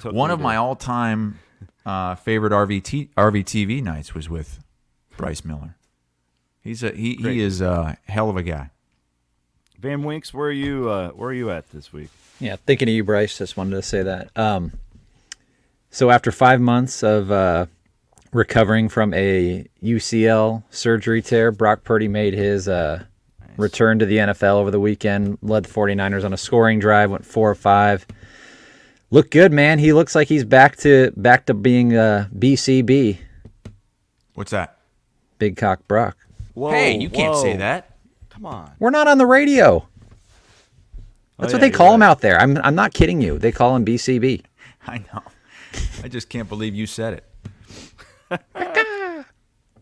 One of my all-time favorite RVTV nights was with Bryce Miller. He is a hell of a guy. Van Winks, where are you at this week? Yeah, thinking of you, Bryce. Just wanted to say that. So after 5 months of recovering from a UCL surgery tear, Brock Purdy made his return to the NFL over the weekend, led the 49ers on a scoring drive, went 4 or 5. Looked good, man. He looks like he's back to being BCB. What's that? Big Cock Brock. Whoa, hey, you can't say that. Come on. We're not on the radio. That's what they call him out there. I'm not kidding you. They call him BCB. I know. I just can't believe you said it.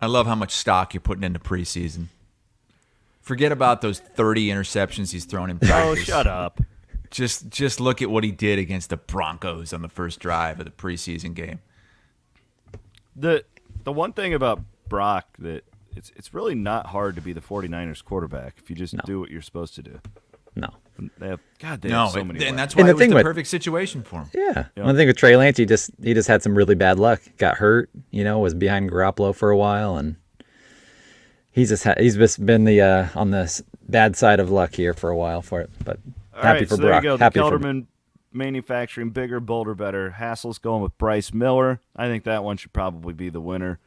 I love how much stock you're putting into preseason. Forget about those 30 interceptions he's thrown in practice. Oh, shut up. Just look at what he did against the Broncos on the first drive of the preseason game. The one thing about Brock that it's really not hard to be the 49ers quarterback if you just do what you're supposed to do. No. They have so many. And that's why it was the perfect situation for him. Yeah. One thing with Trey Lance, he just had some really bad luck. Got hurt, was behind Garoppolo for a while, and he's just been the on the bad side of luck here for a while for it. But happy for Brock. There you go. The Kelderman Manufacturing, bigger, bolder, better. Hassel's going with Bryce Miller. I think that one should probably be the winner.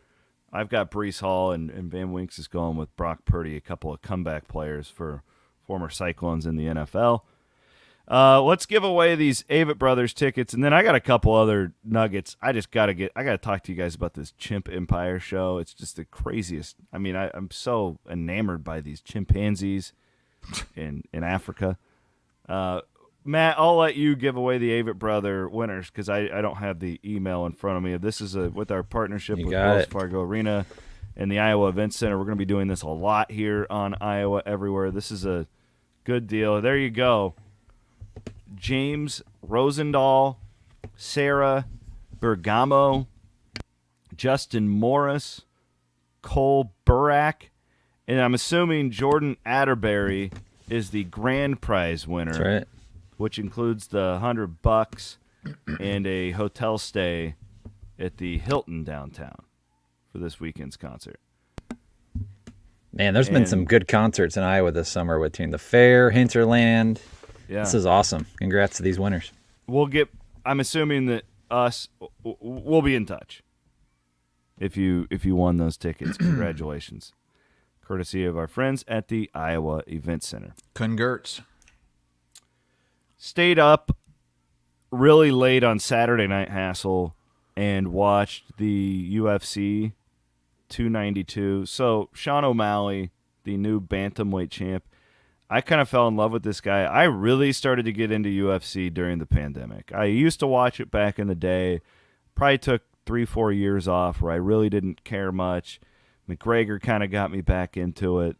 I've got Breece Hall, and Van Winks is going with Brock Purdy, a couple of comeback players for former Cyclones in the NFL. Let's give away these Avett Brothers tickets, and then I got a couple other nuggets. I got to talk to you guys about this Chimp Empire show. It's just the craziest. I mean, I'm so enamored by these chimpanzees in Africa. Matt, I'll let you give away the Avett Brother winners because I don't have the email in front of me. This is with our partnership with Wells Fargo Arena and the Iowa Event Center. We're going to be doing this a lot here on Iowa Everywhere. This is a good deal. There you go. James Rosendahl, Sarah Bergamo, Justin Morris, Cole Burak, and I'm assuming Jordan Atterbury is the grand prize winner. That's right. Which includes the $100 and a hotel stay at the Hilton downtown for this weekend's concert. Man, there's been some good concerts in Iowa this summer between the Fair, Hinterland. Yeah. This is awesome. Congrats to these winners. I'm assuming that we'll be in touch if you won those tickets. Congratulations. Courtesy of our friends at the Iowa Event Center. Congrats. Stayed up really late on Saturday night, Hassel, and watched the UFC 292. So Sean O'Malley, the new bantamweight champ, I kind of fell in love with this guy. I really started to get into UFC during the pandemic. I used to watch it back in the day. Probably took 3-4 years off where I really didn't care much. McGregor kind of got me back into it.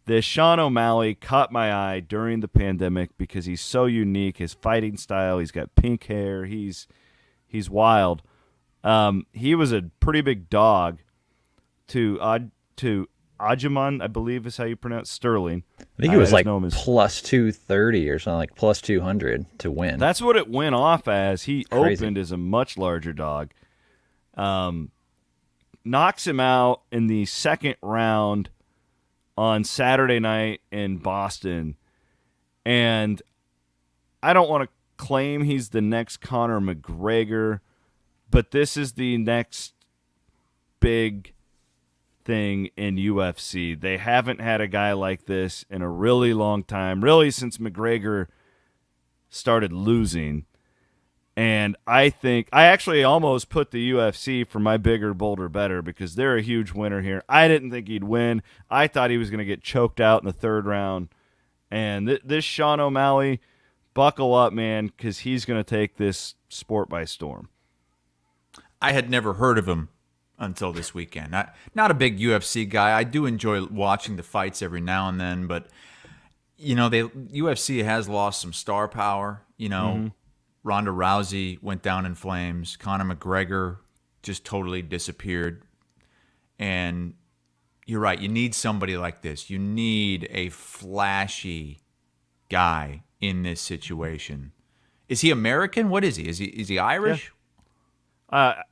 This Sean O'Malley caught my eye during the pandemic because he's so unique. His fighting style, he's got pink hair. He's wild. He was a pretty big dog to Ajiman, I believe is how you pronounce Sterling. I think he was like plus 230 or something, like plus 200 to win. That's what it went off as. He opened as a much larger dog. knocks him out in the second round on Saturday night in Boston. And I don't want to claim he's the next Conor McGregor, but this is the next big thing in UFC. They haven't had a guy like this in a really long time, really since McGregor started losing. And I think I actually almost put the UFC for my bigger, bolder, better because they're a huge winner here. I didn't think he'd win. I thought he was going to get choked out in the third round. And this Sean O'Malley, buckle up, man, because he's going to take this sport by storm. I had never heard of him until this weekend. Not a big UFC guy. I do enjoy watching the fights every now and then, but UFC has lost some star power. Ronda Rousey went down in flames. Conor McGregor just totally disappeared. And you're right. You need somebody like this. You need a flashy guy in this situation. Is he American? What is he? Is he Irish? Yeah.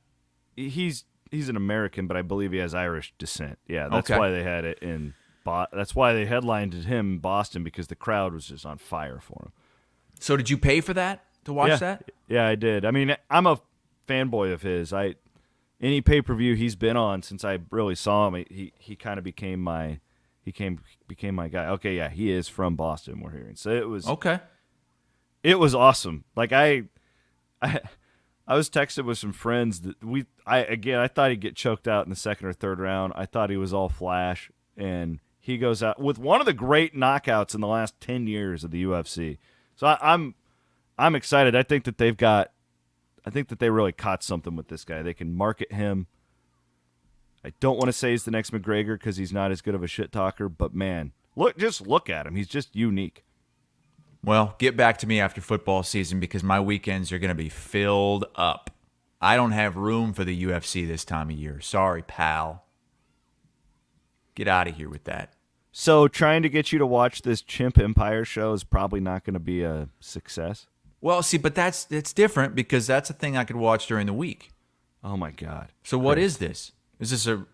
He's an American, but I believe he has Irish descent. Yeah, that's why they had it in. That's why they headlined him in Boston, because the crowd was just on fire for him. So did you pay for that to watch that? Yeah, I did. I mean, I'm a fanboy of his. Any pay-per-view he's been on since I really saw him, he kind of became my guy. Okay, yeah, he is from Boston. We're hearing, so it was okay. It was awesome. Like I was texting with some friends that I thought he'd get choked out in the second or third round. I thought he was all flash, and he goes out with one of the great knockouts in the last 10 years of the UFC. So I'm excited. I think that they really caught something with this guy. They can market him. I don't want to say he's the next McGregor because he's not as good of a shit talker, but man, look at him. He's just unique. Well, get back to me after football season because my weekends are going to be filled up. I don't have room for the UFC this time of year. Sorry, pal. Get out of here with that. So trying to get you to watch this Chimp Empire show is probably not going to be a success. Well, see, but it's different because that's a thing I could watch during the week. Oh, my God. So what is this? Is this a...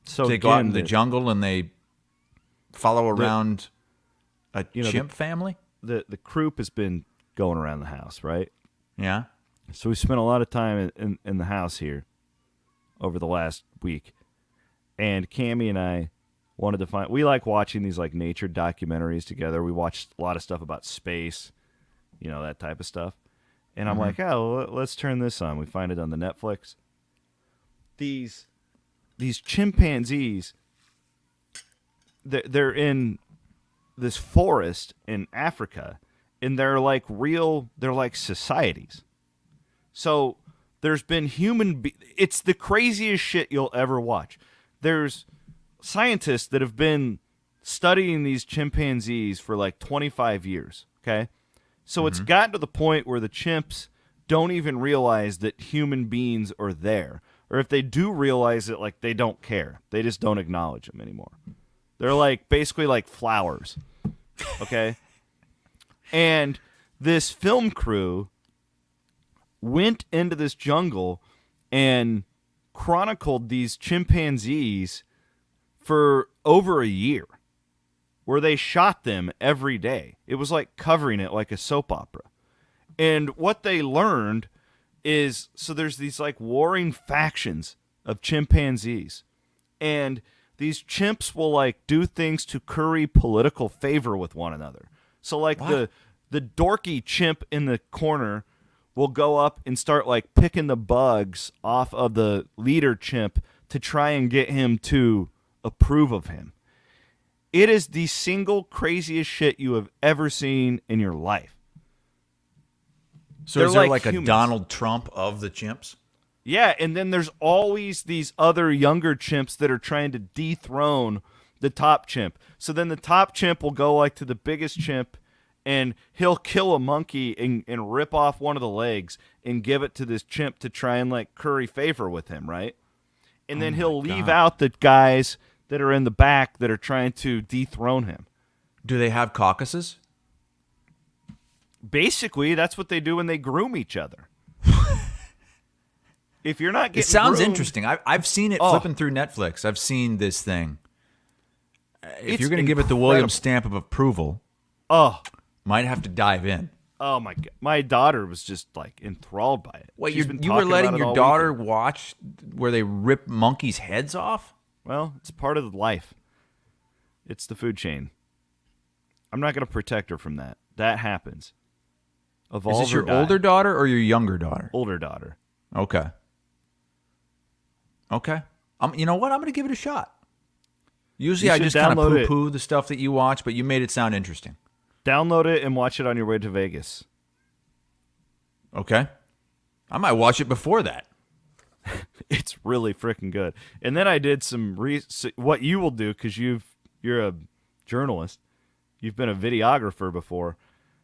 So they go out in the jungle and they follow around a chimp family? The croup has been going around the house, right? Yeah. So we spent a lot of time in the house here over the last week. And Cammie and I wanted to find... We like watching these like nature documentaries together. We watched a lot of stuff about space, that type of stuff. And I'm like, let's turn this on. We find it on the Netflix. These chimpanzees, they're in this forest in Africa, and they're like societies. So there's been it's the craziest shit you'll ever watch. There's scientists that have been studying these chimpanzees for like 25 years, okay? So it's gotten to the point where the chimps don't even realize that human beings are there. Or if they do realize it, like, they don't care. They just don't acknowledge them anymore. They're like basically like flowers, okay? And this film crew went into this jungle and chronicled these chimpanzees for over a year, where they shot them every day. It was like covering it like a soap opera. And what they learned is, so there's these like warring factions of chimpanzees, and these chimps will like do things to curry political favor with one another. So like the dorky chimp in the corner will go up and start like picking the bugs off of the leader chimp to try and get him to approve of him. It is the single craziest shit you have ever seen in your life. So is there like a Donald Trump of the chimps? Yeah, and then there's always these other younger chimps that are trying to dethrone the top chimp. So then the top chimp will go like to the biggest chimp, and he'll kill a monkey and rip off one of the legs and give it to this chimp to try and like curry favor with him, right? And then he'll leave out the guys that are in the back that are trying to dethrone him. Do they have caucuses? Basically, that's what they do when they groom each other. if you're not getting it sounds room, interesting. I've seen it flipping through Netflix. I've seen this thing. If you're going to give it the Williams stamp of approval, might have to dive in. Oh my god, my daughter was just like enthralled by it. Wait, She's you been were talking letting about it your all daughter weekend. watch where they rip monkeys' heads off? Well, it's part of life. It's the food chain. I'm not going to protect her from that. That happens. Evolve Is this or your die. older daughter or your younger daughter? Older daughter. Okay. You know what? I'm going to give it a shot. Usually You I should just kind of download it. poo-poo the stuff that you watch, but you made it sound interesting. Download it and watch it on your way to Vegas. Okay. I might watch it before that. It's really freaking good. And then I did some what you will do, because you're a journalist. You've been a videographer before.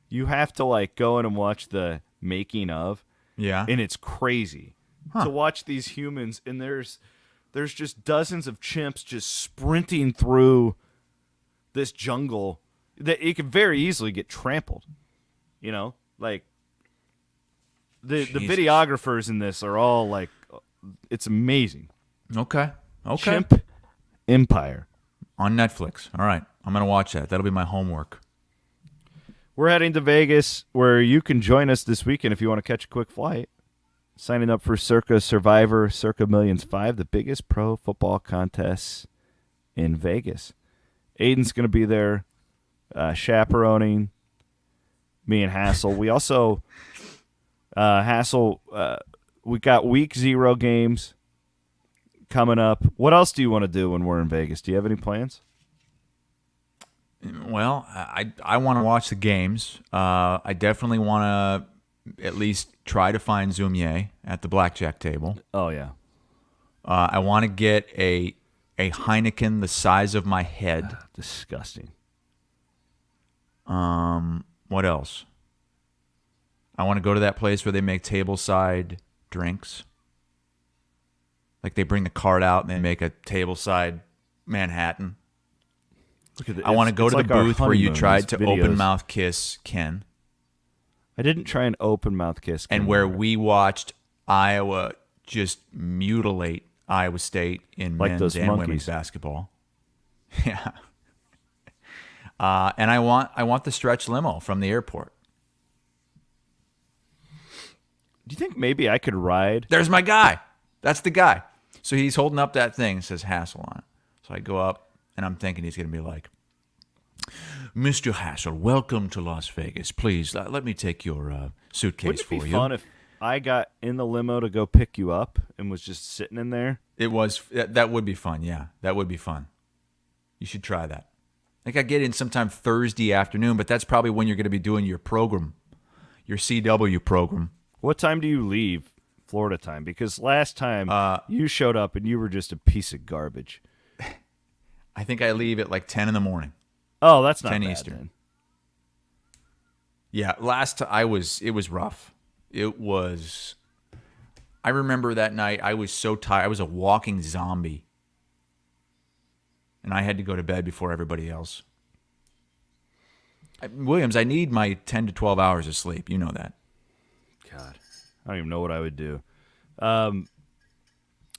You have to like go in and watch the making of. Yeah. And it's crazy to watch these humans, and there's just dozens of chimps just sprinting through this jungle that it could very easily get trampled. You know, like the videographers in this are all like, it's amazing. Okay. Chimp Empire on Netflix. All right. I'm going to watch that. That'll be my homework. We're heading to Vegas, where you can join us this weekend if you want to catch a quick flight. Signing up for Circa Survivor, Circa Millions 5, the biggest pro football contests in Vegas. Aiden's going to be there, chaperoning me and Hassel. We also, we got week 0 games coming up. What else do you want to do when we're in Vegas? Do you have any plans? Well, I want to watch the games. I definitely want to at least try to find Zumier at the blackjack table. Oh, yeah. I want to get a Heineken the size of my head. Disgusting. What else? I want to go to that place where they make tableside drinks. Like they bring the cart out and they make a tableside Manhattan. I want to go to the booth where you tried to open mouth kiss Ken. I didn't try an open mouth kiss Ken. And where we watched Iowa just mutilate Iowa State in like men's those and monkeys. women's basketball. Yeah. And I want the stretch limo from the airport. Do you think maybe I could ride? There's my guy. That's the guy. So he's holding up that thing that says Hassel on it. So I go up, and I'm thinking he's going to be like, Mr. Hassel, welcome to Las Vegas. Please, let me take your suitcase Wouldn't it for you. be fun if I got in the limo to go pick you up and was just sitting in there? That would be fun, yeah. That would be fun. You should try that. I think I get in sometime Thursday afternoon, but that's probably when you're going to be doing your program, your CW program. What time do you leave Florida time? Because last time you showed up and you were just a piece of garbage. I think I leave at like 10 in the morning. Oh, that's not 10 bad, Eastern. then. Yeah, it was rough. It was. I remember that night I was so tired. I was a walking zombie. And I had to go to bed before everybody else. Williams, I need my 10 to 12 hours of sleep. You know that. God, I don't even know what I would do.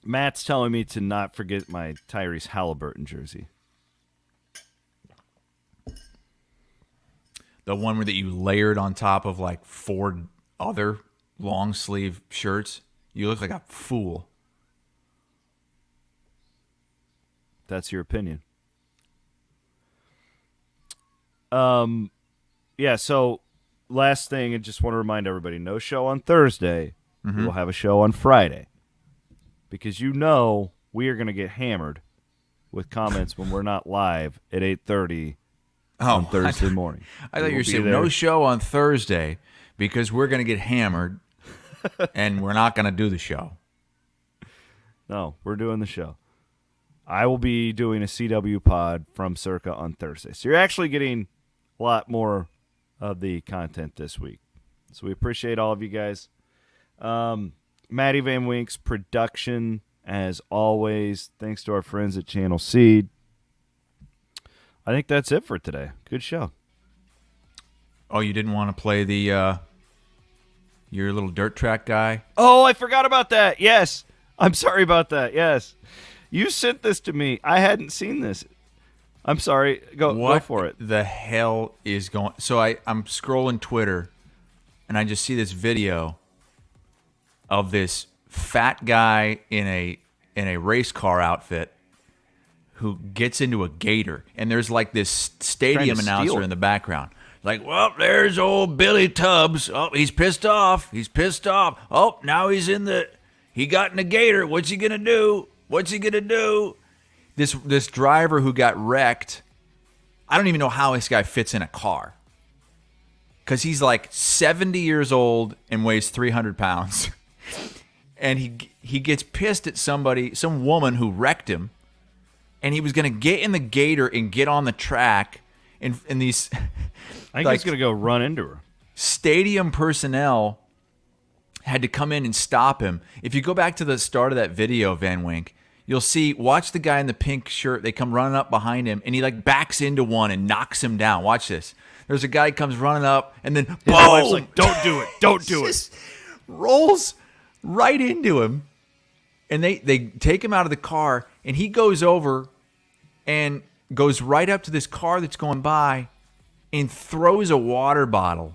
Matt's telling me to not forget my Tyrese Halliburton jersey. The one that you layered on top of like 4 other long sleeve shirts. You look like a fool. That's your opinion. Yeah, so last thing, I just want to remind everybody, no show on Thursday. Mm-hmm. We'll have a show on Friday. Because you know we are going to get hammered with comments when we're not live at 8:30 on Thursday morning. I thought you were saying no show on Thursday because we're going to get hammered and we're not going to do the show. No, we're doing the show. I will be doing a CW pod from Circa on Thursday. So you're actually getting a lot more of the content this week. So we appreciate all of you guys. Maddie Van Wink's production, as always. Thanks to our friends at Channel Seed. I think that's it for today. Good show. Oh, you didn't want to play the Your little dirt track guy. Oh, I forgot about that. Yes. I'm sorry about that. Yes. You sent this to me. I hadn't seen this. I'm sorry. Go for it. The hell is going? So I'm scrolling Twitter, and I just see this video of this fat guy in a race car outfit who gets into a gator, and there's like this stadium announcer in the background. Like, well, there's old Billy Tubbs. Oh, he's pissed off. He's pissed off. Oh, now he got in a gator. What's he going to do? What's he going to do? This driver who got wrecked, I don't even know how this guy fits in a car. Because he's like 70 years old and weighs 300 pounds. And he gets pissed at somebody, some woman who wrecked him. And he was going to get in the gator and get on the track. And these... I think he's going to go run into her. Stadium personnel had to come in and stop him. If you go back to the start of that video, Van Wink, you'll watch the guy in the pink shirt. They come running up behind him, and he like backs into one and knocks him down. Watch this. There's a guy comes running up, and then boom! Wife's like, don't do it. Don't do it. Just rolls right into him, and they take him out of the car, and he goes over and goes right up to this car that's going by and throws a water bottle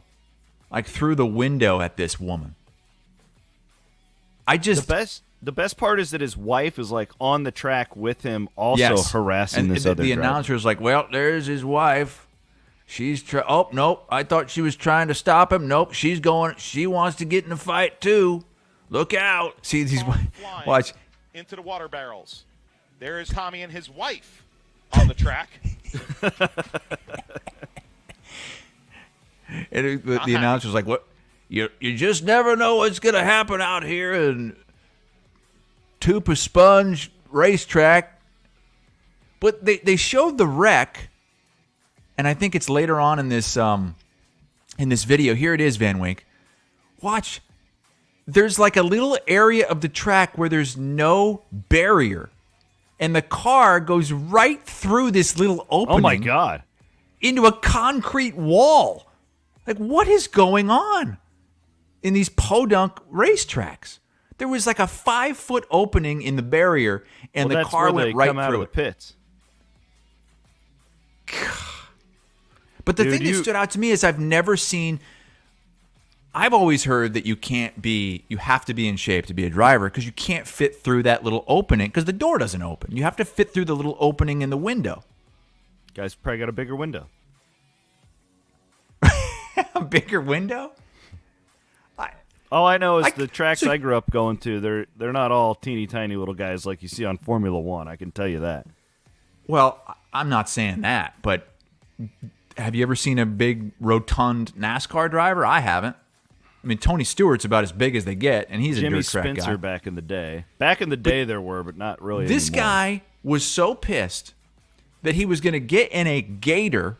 like through the window at this woman. The best part is that his wife is like on the track with him, also harassing this other the driver. announcer is like, well, there's his wife. She's oh nope, I thought she was trying to stop him. Nope, she wants to get in a fight too. Look out. See these watch into the water barrels. There is Tommy and his wife on the track. And the announcer's like, "What? You just never know what's going to happen out here in Tupa Sponge racetrack." But they showed the wreck, and I think it's later on in this video. Here it is, Van Wink. Watch. There's like a little area of the track where there's no barrier, and the car goes right through this little opening. Oh my God! Into a concrete wall. Like, what is going on in these podunk racetracks? There was like a 5-foot opening in the barrier, and the car went right through the pits. But the thing that stood out to me is I've always heard that you have to be in shape to be a driver because you can't fit through that little opening because the door doesn't open. You have to fit through the little opening in the window. Guy's probably got a bigger window. A bigger window? All I know is the tracks I grew up going to, they're not all teeny tiny little guys like you see on Formula One. I can tell you that. Well, I'm not saying that, but have you ever seen a big rotund NASCAR driver? I haven't. I mean, Tony Stewart's about as big as they get, and he's Jimmy a dirt track guy. Spencer back in the day. Back in the day there were, but not really This anymore. guy was so pissed that he was going to get in a gator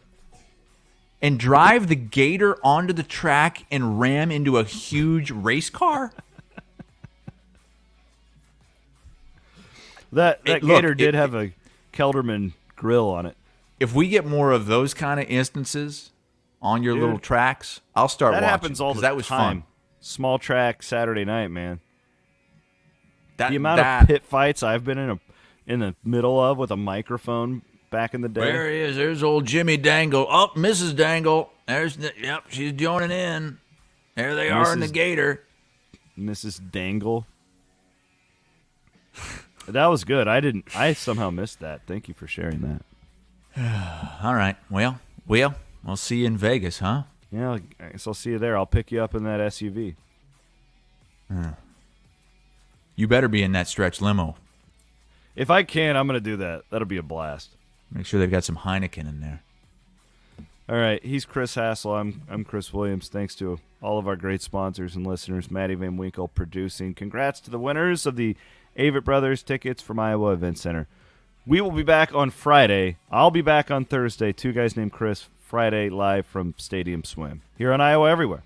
and drive the gator onto the track and ram into a huge race car? That gator did have a Kelderman grill on it. If we get more of those kind of instances on your little tracks, I'll start watching. That happens all the time. That was fun. Small track Saturday night, man. The amount of pit fights I've been in the middle of with a microphone back in the day. There he is. There's old Jimmy Dangle. Oh, Mrs. Dangle. Yep, she's joining in. There they are in the gator. Mrs. Dangle. That was good. I somehow missed that. Thank you for sharing that. All right. Well, we'll see you in Vegas, huh? Yeah, I guess I'll see you there. I'll pick you up in that SUV. You better be in that stretch limo. If I can, I'm going to do that. That'll be a blast. Make sure they've got some Heineken in there. All right. He's Chris Hassel. I'm Chris Williams. Thanks to all of our great sponsors and listeners. Maddie Van Winkle producing. Congrats to the winners of the Avett Brothers tickets from Iowa Event Center. We will be back on Friday. I'll be back on Thursday. Two guys named Chris. Friday live from Stadium Swim. Here on Iowa Everywhere.